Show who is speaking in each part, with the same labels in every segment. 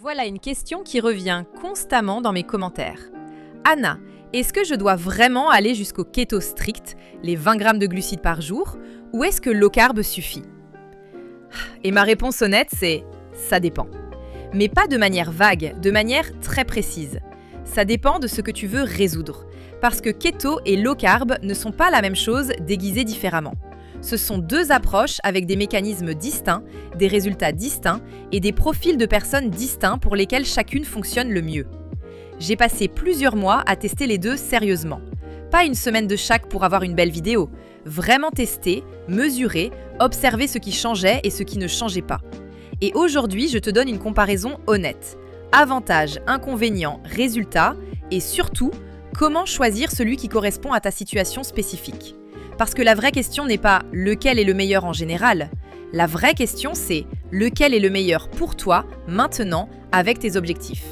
Speaker 1: Voilà une question qui revient constamment dans mes commentaires. Anna, est-ce que je dois vraiment aller jusqu'au keto strict, les 20 grammes de glucides par jour, ou est-ce que low carb suffit? Et ma réponse honnête, c'est « ça dépend ». Mais pas de manière vague, de manière très précise. Ça dépend de ce que tu veux résoudre. Parce que keto et low carb ne sont pas la même chose déguisées différemment. Ce sont deux approches avec des mécanismes distincts, des résultats distincts et des profils de personnes distincts pour lesquels chacune fonctionne le mieux. J'ai passé plusieurs mois à tester les deux sérieusement. Pas une semaine de chaque pour avoir une belle vidéo. Vraiment tester, mesurer, observer ce qui changeait et ce qui ne changeait pas. Et aujourd'hui, je te donne une comparaison honnête. Avantages, inconvénients, résultats et surtout, comment choisir celui qui correspond à ta situation spécifique. Parce que la vraie question n'est pas « lequel est le meilleur en général ?» La vraie question c'est « lequel est le meilleur pour toi, maintenant, avec tes objectifs ?»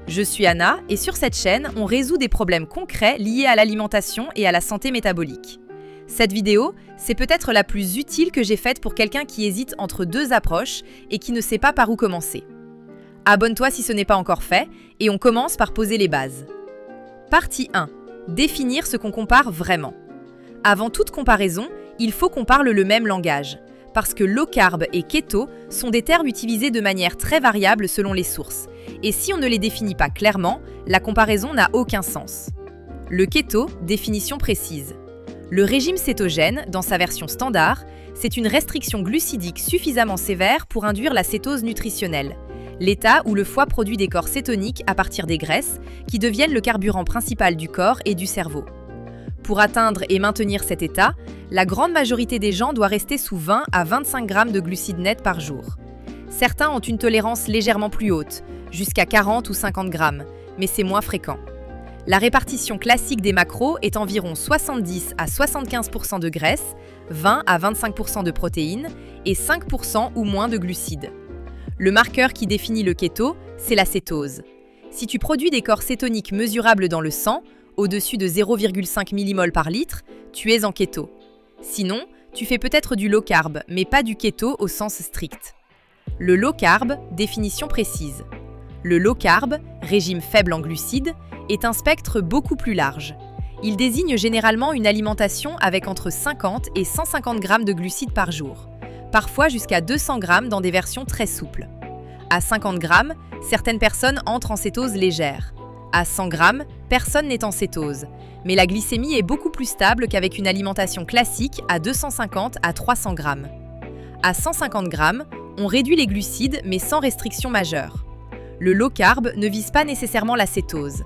Speaker 1: Je suis Anna et sur cette chaîne, on résout des problèmes concrets liés à l'alimentation et à la santé métabolique. Cette vidéo, c'est peut-être la plus utile que j'ai faite pour quelqu'un qui hésite entre deux approches et qui ne sait pas par où commencer. Abonne-toi si ce n'est pas encore fait et on commence par poser les bases. Partie 1. Définir ce qu'on compare vraiment. Avant toute comparaison, il faut qu'on parle le même langage, parce que low carb et keto sont des termes utilisés de manière très variable selon les sources, et si on ne les définit pas clairement, la comparaison n'a aucun sens. Le keto, définition précise. Le régime cétogène, dans sa version standard, c'est une restriction glucidique suffisamment sévère pour induire la cétose nutritionnelle, l'état où le foie produit des corps cétoniques à partir des graisses, qui deviennent le carburant principal du corps et du cerveau. Pour atteindre et maintenir cet état, la grande majorité des gens doit rester sous 20 à 25 grammes de glucides nets par jour. Certains ont une tolérance légèrement plus haute, jusqu'à 40 ou 50 grammes, mais c'est moins fréquent. La répartition classique des macros est environ 70 à 75% de graisse, 20 à 25% de protéines et 5% ou moins de glucides. Le marqueur qui définit le keto, c'est la cétose. Si tu produis des corps cétoniques mesurables dans le sang, au-dessus de 0,5 mmol par litre, tu es en keto. Sinon, tu fais peut-être du low carb, mais pas du keto au sens strict. Le low carb, définition précise. Le low carb, régime faible en glucides, est un spectre beaucoup plus large. Il désigne généralement une alimentation avec entre 50 et 150 grammes de glucides par jour, parfois jusqu'à 200 grammes dans des versions très souples. À 50 grammes, certaines personnes entrent en cétose légère. À 100 grammes, personne n'est en cétose, mais la glycémie est beaucoup plus stable qu'avec une alimentation classique à 250 à 300 grammes. À 150 grammes, on réduit les glucides mais sans restriction majeure. Le low carb ne vise pas nécessairement la cétose.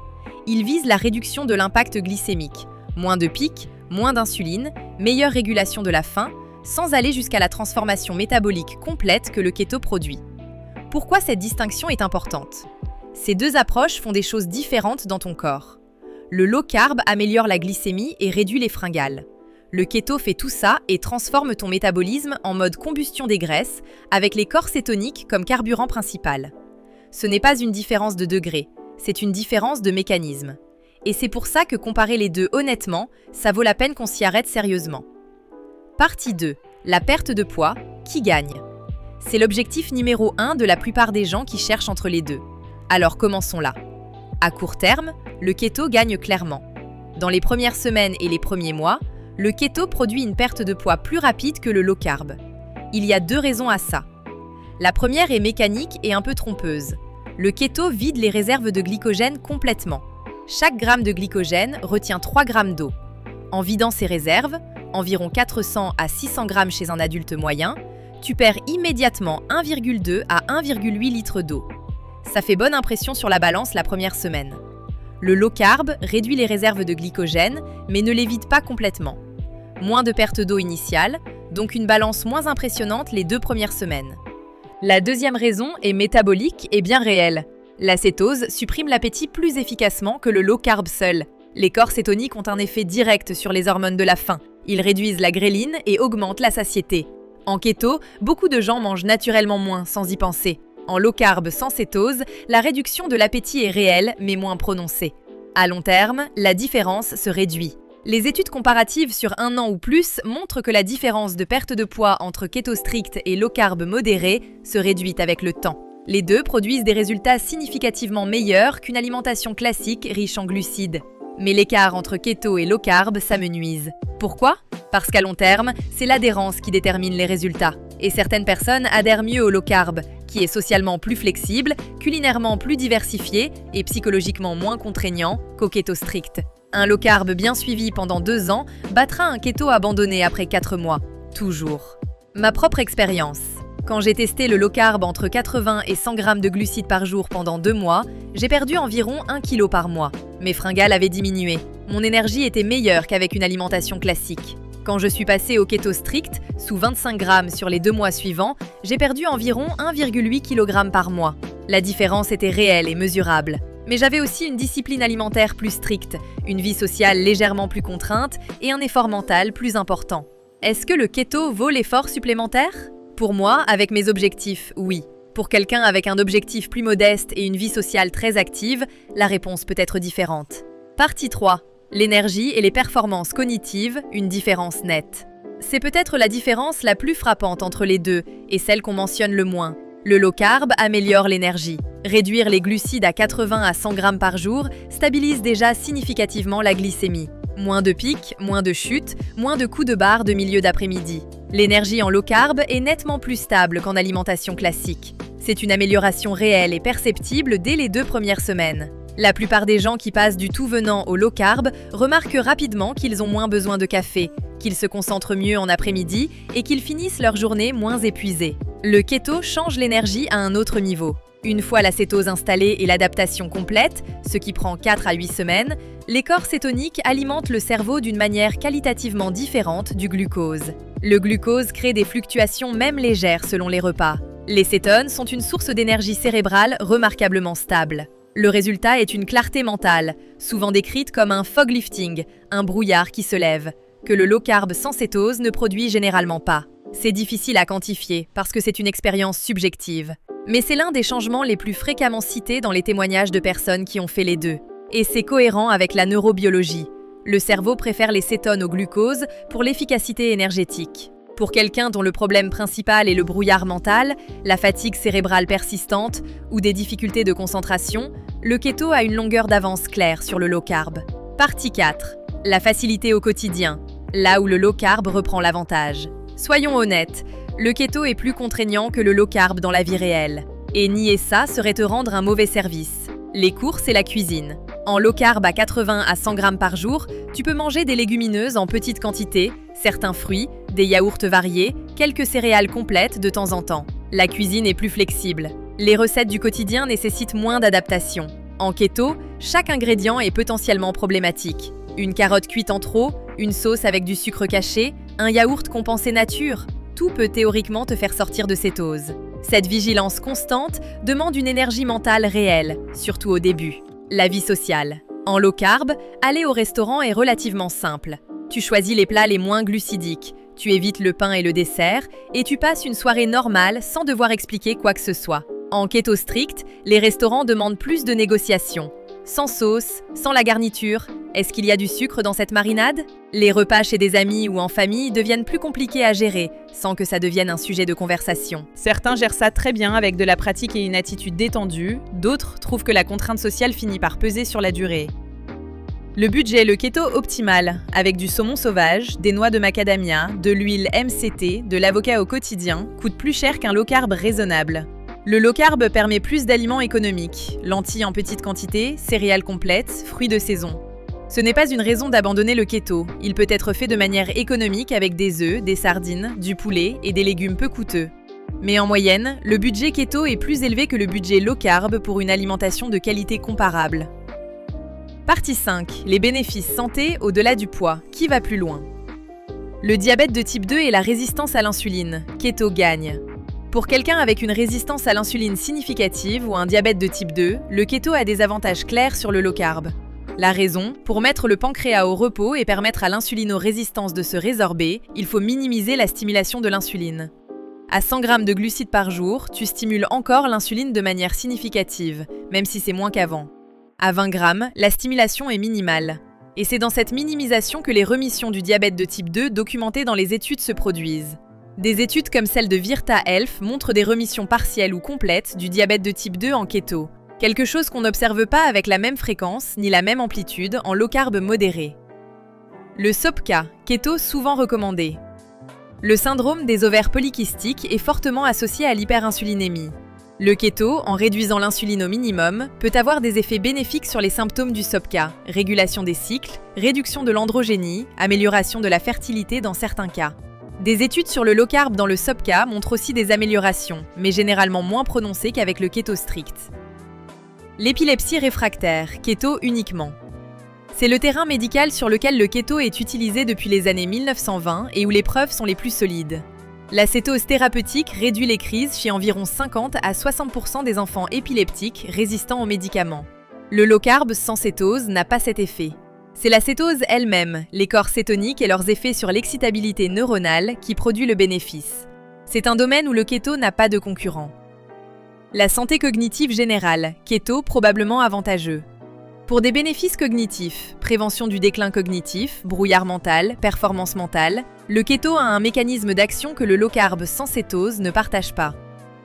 Speaker 1: Il vise la réduction de l'impact glycémique, moins de pics, moins d'insuline, meilleure régulation de la faim, sans aller jusqu'à la transformation métabolique complète que le keto produit. Pourquoi cette distinction est importante ? Ces deux approches font des choses différentes dans ton corps. Le low carb améliore la glycémie et réduit les fringales. Le keto fait tout ça et transforme ton métabolisme en mode combustion des graisses, avec les corps cétoniques comme carburant principal. Ce n'est pas une différence de degré, c'est une différence de mécanisme. Et c'est pour ça que comparer les deux honnêtement, ça vaut la peine qu'on s'y arrête sérieusement. Partie 2. La perte de poids, qui gagne? C'est l'objectif numéro 1 de la plupart des gens qui cherchent entre les deux. Alors commençons là. À court terme, le keto gagne clairement. Dans les premières semaines et les premiers mois, le keto produit une perte de poids plus rapide que le low carb. Il y a deux raisons à ça. La première est mécanique et un peu trompeuse. Le keto vide les réserves de glycogène complètement. Chaque gramme de glycogène retient 3 grammes d'eau. En vidant ces réserves, environ 400 à 600 grammes chez un adulte moyen, tu perds immédiatement 1,2 à 1,8 litres d'eau. Ça fait bonne impression sur la balance la première semaine. Le low carb réduit les réserves de glycogène, mais ne les vide pas complètement. Moins de perte d'eau initiale, donc une balance moins impressionnante les 2 premières semaines. La deuxième raison est métabolique et bien réelle. La cétose supprime l'appétit plus efficacement que le low carb seul. Les corps cétoniques ont un effet direct sur les hormones de la faim. Ils réduisent la gréline et augmentent la satiété. En keto, beaucoup de gens mangent naturellement moins sans y penser. En low carb sans cétose, la réduction de l'appétit est réelle mais moins prononcée. À long terme, la différence se réduit. Les études comparatives sur 1 an ou plus montrent que la différence de perte de poids entre keto strict et low carb modéré se réduit avec le temps. Les deux produisent des résultats significativement meilleurs qu'une alimentation classique riche en glucides. Mais l'écart entre keto et low carb s'amenuise. Pourquoi? Parce qu'à long terme, c'est l'adhérence qui détermine les résultats. Et certaines personnes adhèrent mieux au low carb, qui est socialement plus flexible, culinairement plus diversifié et psychologiquement moins contraignant qu'au keto strict. Un low carb bien suivi pendant 2 ans battra un keto abandonné après 4 mois. Toujours. Ma propre expérience. Quand j'ai testé le low carb entre 80 et 100 grammes de glucides par jour pendant 2 mois, j'ai perdu environ 1 kg par mois. Mes fringales avaient diminué. Mon énergie était meilleure qu'avec une alimentation classique. Quand je suis passée au keto strict, sous 25 grammes sur les 2 mois suivants, j'ai perdu environ 1,8 kg par mois. La différence était réelle et mesurable. Mais j'avais aussi une discipline alimentaire plus stricte, une vie sociale légèrement plus contrainte et un effort mental plus important. Est-ce que le keto vaut l'effort supplémentaire? Pour moi, avec mes objectifs, oui. Pour quelqu'un avec un objectif plus modeste et une vie sociale très active, la réponse peut être différente. Partie 3. L'énergie et les performances cognitives, une différence nette. C'est peut-être la différence la plus frappante entre les deux et celle qu'on mentionne le moins. Le low carb améliore l'énergie. Réduire les glucides à 80 à 100 grammes par jour stabilise déjà significativement la glycémie. Moins de pics, moins de chutes, moins de coups de barre de milieu d'après-midi. L'énergie en low carb est nettement plus stable qu'en alimentation classique. C'est une amélioration réelle et perceptible dès les 2 premières semaines. La plupart des gens qui passent du tout venant au low carb remarquent rapidement qu'ils ont moins besoin de café, qu'ils se concentrent mieux en après-midi et qu'ils finissent leur journée moins épuisés. Le keto change l'énergie à un autre niveau. Une fois la cétose installée et l'adaptation complète, ce qui prend 4 à 8 semaines, les corps cétoniques alimentent le cerveau d'une manière qualitativement différente du glucose. Le glucose crée des fluctuations même légères selon les repas. Les cétones sont une source d'énergie cérébrale remarquablement stable. Le résultat est une clarté mentale, souvent décrite comme un fog lifting, un brouillard qui se lève, que le low carb sans cétose ne produit généralement pas. C'est difficile à quantifier parce que c'est une expérience subjective. Mais c'est l'un des changements les plus fréquemment cités dans les témoignages de personnes qui ont fait les deux. Et c'est cohérent avec la neurobiologie. Le cerveau préfère les cétones au glucose pour l'efficacité énergétique. Pour quelqu'un dont le problème principal est le brouillard mental, la fatigue cérébrale persistante ou des difficultés de concentration, le keto a une longueur d'avance claire sur le low carb. Partie 4. La facilité au quotidien, là où le low carb reprend l'avantage. Soyons honnêtes, le keto est plus contraignant que le low carb dans la vie réelle. Et nier ça serait te rendre un mauvais service. Les courses et la cuisine. En low carb à 80 à 100 grammes par jour, tu peux manger des légumineuses en petite quantité, certains fruits, des yaourts variés, quelques céréales complètes de temps en temps. La cuisine est plus flexible. Les recettes du quotidien nécessitent moins d'adaptation. En keto, chaque ingrédient est potentiellement problématique. Une carotte cuite en trop, une sauce avec du sucre caché, un yaourt compensé nature, tout peut théoriquement te faire sortir de cétose. Cette vigilance constante demande une énergie mentale réelle, surtout au début. La vie sociale. En low carb, aller au restaurant est relativement simple. Tu choisis les plats les moins glucidiques, tu évites le pain et le dessert, et tu passes une soirée normale sans devoir expliquer quoi que ce soit. En keto strict, les restaurants demandent plus de négociations. Sans sauce, sans la garniture, est-ce qu'il y a du sucre dans cette marinade? Les repas chez des amis ou en famille deviennent plus compliqués à gérer, sans que ça devienne un sujet de conversation.
Speaker 2: Certains gèrent ça très bien avec de la pratique et une attitude détendue, d'autres trouvent que la contrainte sociale finit par peser sur la durée. Le budget le keto optimal, avec du saumon sauvage, des noix de macadamia, de l'huile MCT, de l'avocat au quotidien, coûte plus cher qu'un low carb raisonnable. Le low carb permet plus d'aliments économiques, lentilles en petite quantité, céréales complètes, fruits de saison. Ce n'est pas une raison d'abandonner le keto, il peut être fait de manière économique avec des œufs, des sardines, du poulet et des légumes peu coûteux. Mais en moyenne, le budget keto est plus élevé que le budget low carb pour une alimentation de qualité comparable. Partie 5. Les bénéfices santé au-delà du poids. Qui va plus loin? Le diabète de type 2 et la résistance à l'insuline. Keto gagne. Pour quelqu'un avec une résistance à l'insuline significative ou un diabète de type 2, le keto a des avantages clairs sur le low carb. La raison, pour mettre le pancréas au repos et permettre à l'insulinorésistance de se résorber, il faut minimiser la stimulation de l'insuline. À 100 grammes de glucides par jour, tu stimules encore l'insuline de manière significative, même si c'est moins qu'avant. À 20 grammes, la stimulation est minimale. Et c'est dans cette minimisation que les remissions du diabète de type 2 documentées dans les études se produisent.
Speaker 1: Des études comme celle de Virta Health montrent des remissions partielles ou complètes du diabète de type 2 en keto, quelque chose qu'on n'observe pas avec la même fréquence ni la même amplitude en low carb modéré. Le SOPCA, keto souvent recommandé. Le syndrome des ovaires polykystiques est fortement associé à l'hyperinsulinémie. Le keto, en réduisant l'insuline au minimum, peut avoir des effets bénéfiques sur les symptômes du SOPCA, régulation des cycles, réduction de l'androgénie, amélioration de la fertilité dans certains cas. Des études sur le low carb dans le SOPCA montrent aussi des améliorations, mais généralement moins prononcées qu'avec le keto strict. L'épilepsie réfractaire, keto uniquement. C'est le terrain médical sur lequel le keto est utilisé depuis les années 1920 et où les preuves sont les plus solides. La cétose thérapeutique réduit les crises chez environ 50 à 60% des enfants épileptiques résistants aux médicaments. Le low carb sans cétose n'a pas cet effet. C'est la cétose elle-même, les corps cétoniques et leurs effets sur l'excitabilité neuronale qui produit le bénéfice. C'est un domaine où le keto n'a pas de concurrent. La santé cognitive générale, keto probablement avantageux. Pour des bénéfices cognitifs, prévention du déclin cognitif, brouillard mental, performance mentale, le keto a un mécanisme d'action que le low carb sans cétose ne partage pas.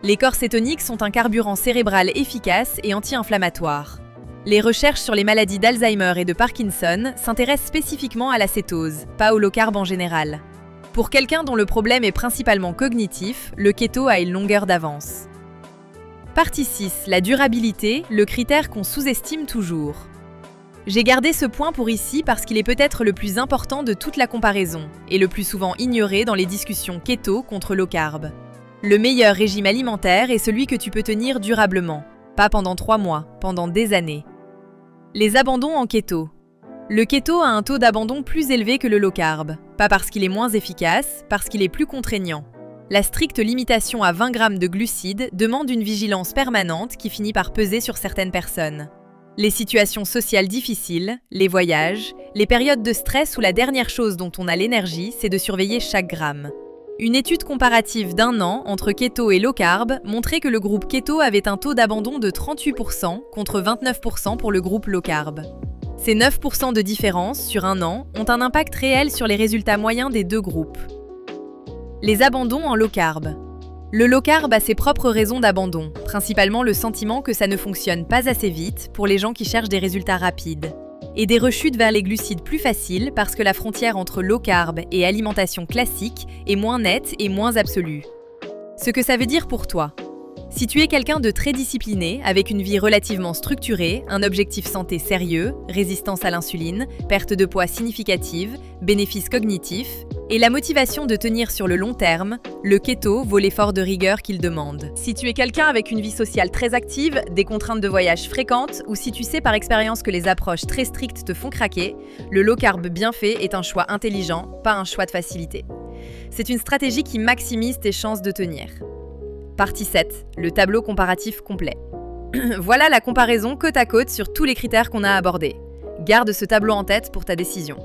Speaker 1: Les corps cétoniques sont un carburant cérébral efficace et anti-inflammatoire. Les recherches sur les maladies d'Alzheimer et de Parkinson s'intéressent spécifiquement à la cétose, pas au low carb en général. Pour quelqu'un dont le problème est principalement cognitif, le keto a une longueur d'avance. Partie 6. La durabilité, le critère qu'on sous-estime toujours. J'ai gardé ce point pour ici parce qu'il est peut-être le plus important de toute la comparaison et le plus souvent ignoré dans les discussions keto contre low carb. Le meilleur régime alimentaire est celui que tu peux tenir durablement, pas pendant 3 mois, pendant des années. Les abandons en keto. Le keto a un taux d'abandon plus élevé que le low carb, pas parce qu'il est moins efficace, parce qu'il est plus contraignant. La stricte limitation à 20 grammes de glucides demande une vigilance permanente qui finit par peser sur certaines personnes. Les situations sociales difficiles, les voyages, les périodes de stress où la dernière chose dont on a l'énergie, c'est de surveiller chaque gramme. Une étude comparative d'1 an entre keto et low carb montrait que le groupe keto avait un taux d'abandon de 38% contre 29% pour le groupe low carb. Ces 9% de différence sur 1 an ont un impact réel sur les résultats moyens des deux groupes. Les abandons en low carb. Le low carb a ses propres raisons d'abandon, principalement le sentiment que ça ne fonctionne pas assez vite pour les gens qui cherchent des résultats rapides, et des rechutes vers les glucides plus faciles parce que la frontière entre low carb et alimentation classique est moins nette et moins absolue. Ce que ça veut dire pour toi. Si tu es quelqu'un de très discipliné, avec une vie relativement structurée, un objectif santé sérieux, résistance à l'insuline, perte de poids significative, bénéfices cognitifs, et la motivation de tenir sur le long terme, le keto vaut l'effort de rigueur qu'il demande. Si tu es quelqu'un avec une vie sociale très active, des contraintes de voyage fréquentes, ou si tu sais par expérience que les approches très strictes te font craquer, le low carb bien fait est un choix intelligent, pas un choix de facilité. C'est une stratégie qui maximise tes chances de tenir. Partie 7. Le tableau comparatif complet. Voilà la comparaison côte à côte sur tous les critères qu'on a abordés. Garde ce tableau en tête pour ta décision.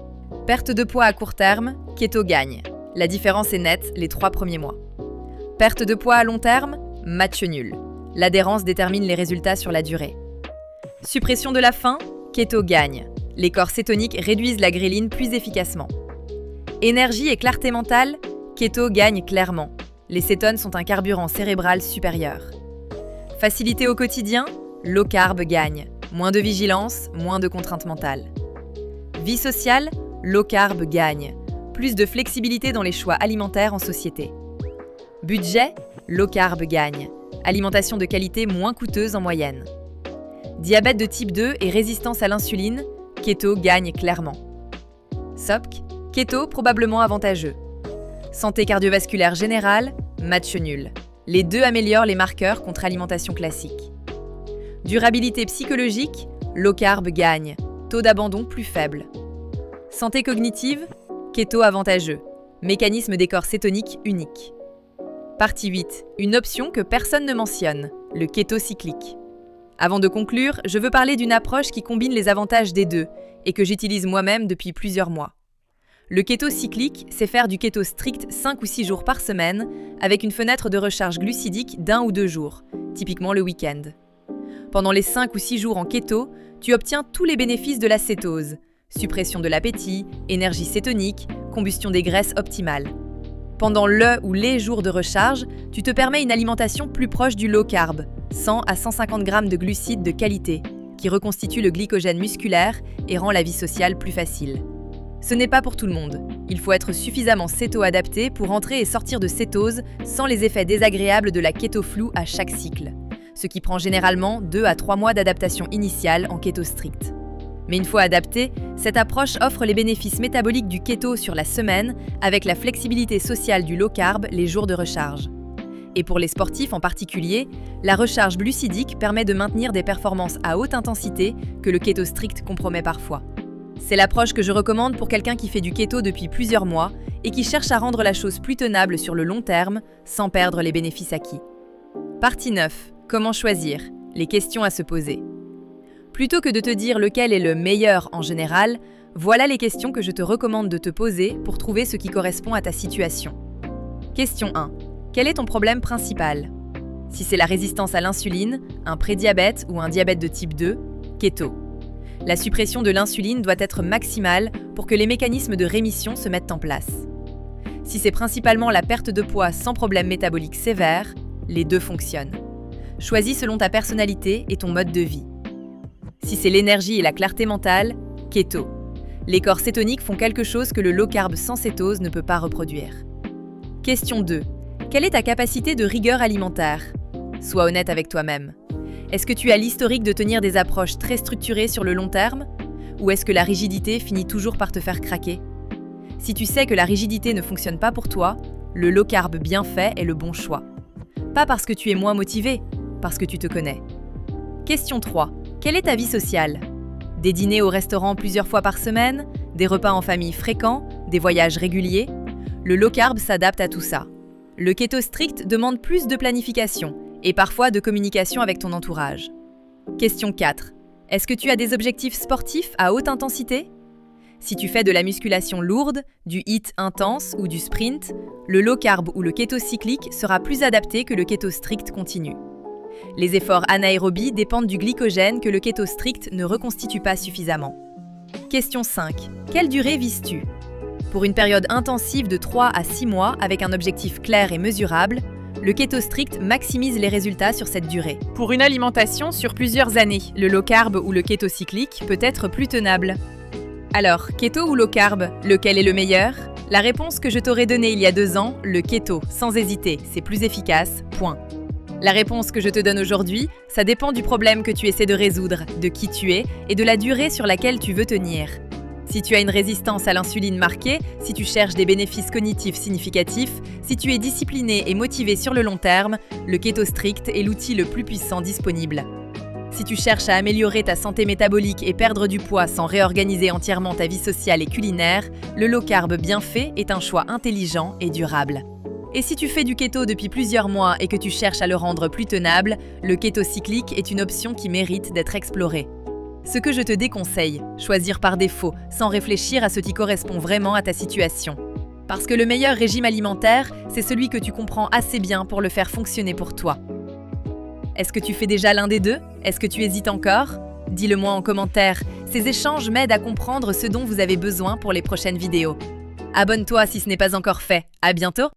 Speaker 1: Perte de poids à court terme, keto gagne. La différence est nette les 3 premiers mois. Perte de poids à long terme, match nul. L'adhérence détermine les résultats sur la durée. Suppression de la faim, keto gagne. Les corps cétoniques réduisent la gréline plus efficacement. Énergie et clarté mentale, keto gagne clairement. Les cétones sont un carburant cérébral supérieur. Facilité au quotidien, low carb gagne. Moins de vigilance, moins de contraintes mentales. Vie sociale, low carb gagne. Plus de flexibilité dans les choix alimentaires en société. Budget, low carb gagne. Alimentation de qualité moins coûteuse en moyenne. Diabète de type 2 et résistance à l'insuline, keto gagne clairement. SOPC, keto probablement avantageux. Santé cardiovasculaire générale, match nul. Les deux améliorent les marqueurs contre alimentation classique. Durabilité psychologique, low carb gagne. Taux d'abandon plus faible. Santé cognitive, keto avantageux. Mécanisme des corps cétoniques unique. Partie 8. Une option que personne ne mentionne, le keto cyclique. Avant de conclure, je veux parler d'une approche qui combine les avantages des deux et que j'utilise moi-même depuis plusieurs mois. Le keto cyclique, c'est faire du keto strict 5 ou 6 jours par semaine avec une fenêtre de recharge glucidique d'1 ou 2 jours, typiquement le week-end. Pendant les 5 ou 6 jours en keto, tu obtiens tous les bénéfices de la cétose, suppression de l'appétit, énergie cétonique, combustion des graisses optimale. Pendant le ou les jours de recharge, tu te permets une alimentation plus proche du low carb, 100 à 150 grammes de glucides de qualité, qui reconstitue le glycogène musculaire et rend la vie sociale plus facile. Ce n'est pas pour tout le monde. Il faut être suffisamment céto-adapté pour entrer et sortir de cétose sans les effets désagréables de la kéto-flou à chaque cycle, ce qui prend généralement 2 à 3 mois d'adaptation initiale en kéto strict. Mais une fois adaptée, cette approche offre les bénéfices métaboliques du keto sur la semaine avec la flexibilité sociale du low carb les jours de recharge. Et pour les sportifs en particulier, la recharge glucidique permet de maintenir des performances à haute intensité que le keto strict compromet parfois. C'est l'approche que je recommande pour quelqu'un qui fait du keto depuis plusieurs mois et qui cherche à rendre la chose plus tenable sur le long terme sans perdre les bénéfices acquis. Partie 9. Comment choisir ? Les questions à se poser. Plutôt que de te dire lequel est le meilleur en général, voilà les questions que je te recommande de te poser pour trouver ce qui correspond à ta situation. Question 1. Quel est ton problème principal ? Si c'est la résistance à l'insuline, un prédiabète ou un diabète de type 2, keto. La suppression de l'insuline doit être maximale pour que les mécanismes de rémission se mettent en place. Si c'est principalement la perte de poids sans problème métabolique sévère, les deux fonctionnent. Choisis selon ta personnalité et ton mode de vie. Si c'est l'énergie et la clarté mentale, keto. Les corps cétoniques font quelque chose que le low carb sans cétose ne peut pas reproduire. Question 2. Quelle est ta capacité de rigueur alimentaire ? Sois honnête avec toi-même. Est-ce que tu as l'historique de tenir des approches très structurées sur le long terme ? Ou est-ce que la rigidité finit toujours par te faire craquer ? Si tu sais que la rigidité ne fonctionne pas pour toi, le low carb bien fait est le bon choix. Pas parce que tu es moins motivé, parce que tu te connais. Question 3. Quelle est ta vie sociale ? Des dîners au restaurant plusieurs fois par semaine ? Des repas en famille fréquents ? Des voyages réguliers ? Le low carb s'adapte à tout ça. Le keto strict demande plus de planification et parfois de communication avec ton entourage. Question 4. Est-ce que tu as des objectifs sportifs à haute intensité ? Si tu fais de la musculation lourde, du HIIT intense ou du sprint, le low carb ou le keto cyclique sera plus adapté que le keto strict continu. Les efforts anaérobies dépendent du glycogène que le keto strict ne reconstitue pas suffisamment. Question 5. Quelle durée vises-tu ? Pour une période intensive de 3 à 6 mois avec un objectif clair et mesurable, le keto strict maximise les résultats sur cette durée. Pour une alimentation sur plusieurs années, le low carb ou le keto cyclique peut être plus tenable. Alors, keto ou low carb, lequel est le meilleur ? La réponse que je t'aurais donnée il y a 2 ans, le keto, sans hésiter, c'est plus efficace, point. La réponse que je te donne aujourd'hui, ça dépend du problème que tu essaies de résoudre, de qui tu es et de la durée sur laquelle tu veux tenir. Si tu as une résistance à l'insuline marquée, si tu cherches des bénéfices cognitifs significatifs, si tu es discipliné et motivé sur le long terme, le keto strict est l'outil le plus puissant disponible. Si tu cherches à améliorer ta santé métabolique et perdre du poids sans réorganiser entièrement ta vie sociale et culinaire, le low carb bien fait est un choix intelligent et durable. Et si tu fais du keto depuis plusieurs mois et que tu cherches à le rendre plus tenable, le keto cyclique est une option qui mérite d'être explorée. Ce que je te déconseille, choisir par défaut, sans réfléchir à ce qui correspond vraiment à ta situation. Parce que le meilleur régime alimentaire, c'est celui que tu comprends assez bien pour le faire fonctionner pour toi. Est-ce que tu fais déjà l'un des deux ? Est-ce que tu hésites encore ? Dis-le moi en commentaire, ces échanges m'aident à comprendre ce dont vous avez besoin pour les prochaines vidéos. Abonne-toi si ce n'est pas encore fait. À bientôt!